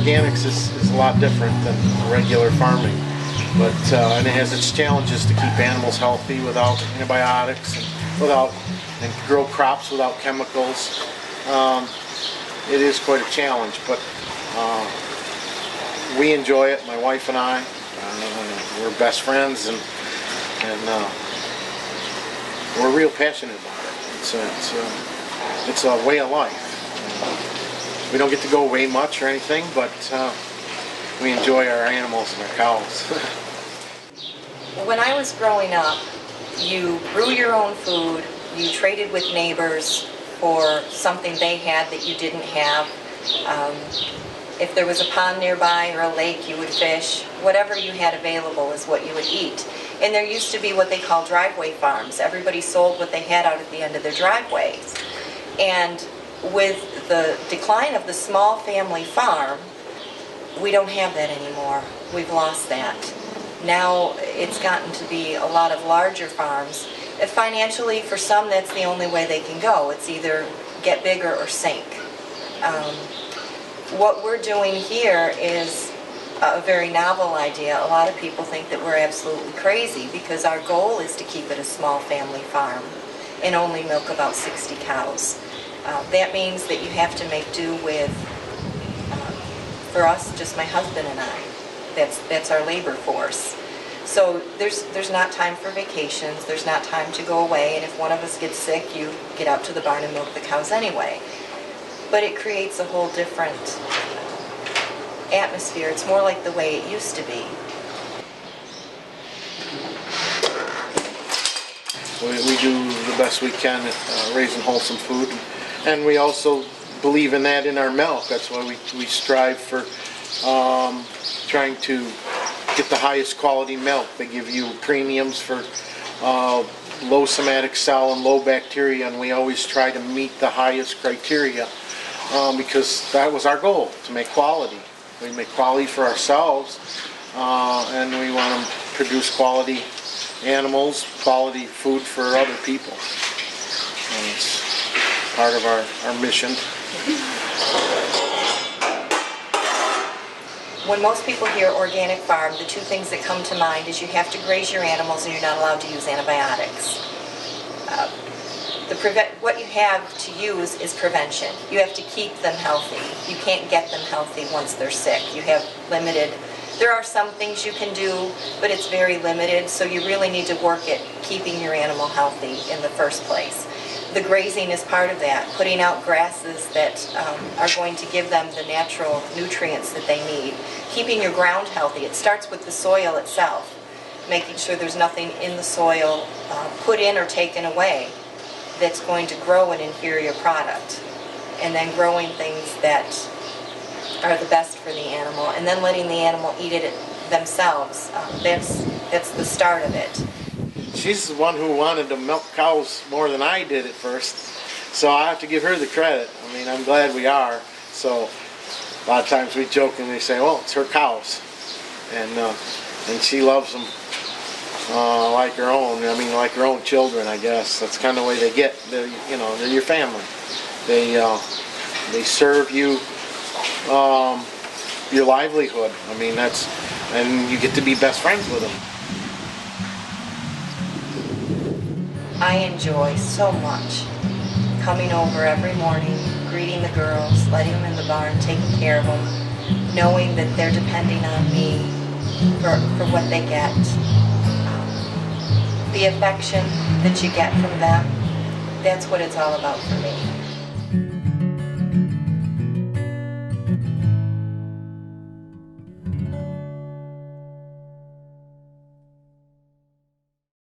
organics is a lot different than regular farming, but and it has its challenges to keep animals healthy without antibiotics and grow crops without chemicals. It is quite a challenge, but we enjoy it. My wife and I, we're best friends, and we're real passionate about it. It's a way of life. We don't get to go away much or anything, but we enjoy our animals and our cows. When I was growing up, you grew your own food, you traded with neighbors for something they had that you didn't have. If there was a pond nearby or a lake, you would fish. Whatever you had available is what you would eat. And there used to be what they call driveway farms. Everybody sold what they had out at the end of their driveways. And with the decline of the small family farm, we don't have that anymore. We've lost that. Now it's gotten to be a lot of larger farms. Financially, for some, that's the only way they can go. It's either get bigger or sink. What we're doing here is a very novel idea. A lot of people think that we're absolutely crazy because our goal is to keep it a small family farm and only milk about 60 cows. That means that you have to make do with, for us, just my husband and I. That's our labor force. So there's not time for vacations, there's not time to go away, and if one of us gets sick, you get out to the barn and milk the cows anyway. But it creates a whole different atmosphere. It's more like the way it used to be. We do the best we can at raising wholesome food, and we also believe in that in our milk. That's why we strive for trying to get the highest quality milk. They give you premiums for low somatic cell and low bacteria, and we always try to meet the highest criteria because that was our goal, to make quality. We make quality for ourselves, and we want to produce quality animals, quality food for other people. And it's part of our mission. When most people hear organic farm, the two things that come to mind is you have to graze your animals and you're not allowed to use antibiotics. What you have to use is prevention. You have to keep them healthy. You can't get them healthy once they're sick. You have limited. There are some things you can do, but it's very limited, so you really need to work at keeping your animal healthy in the first place. The grazing is part of that, putting out grasses that are going to give them the natural nutrients that they need. Keeping your ground healthy, it starts with the soil itself, making sure there's nothing in the soil put in or taken away that's going to grow an inferior product. And then growing things that are the best for the animal, and then letting the animal eat it themselves. That's the start of it. She's the one who wanted to milk cows more than I did at first, so I have to give her the credit. I mean, I'm glad we are. So a lot of times we jokingly say, well, it's her cows, and she loves them like her own. I mean, like her own children, I guess. That's kind of the way they get. They're your family. They serve you your livelihood. I mean, and you get to be best friends with them. I enjoy so much coming over every morning, greeting the girls, letting them in the barn, taking care of them, knowing that they're depending on me for what they get. The affection that you get from them, that's what it's all about for me.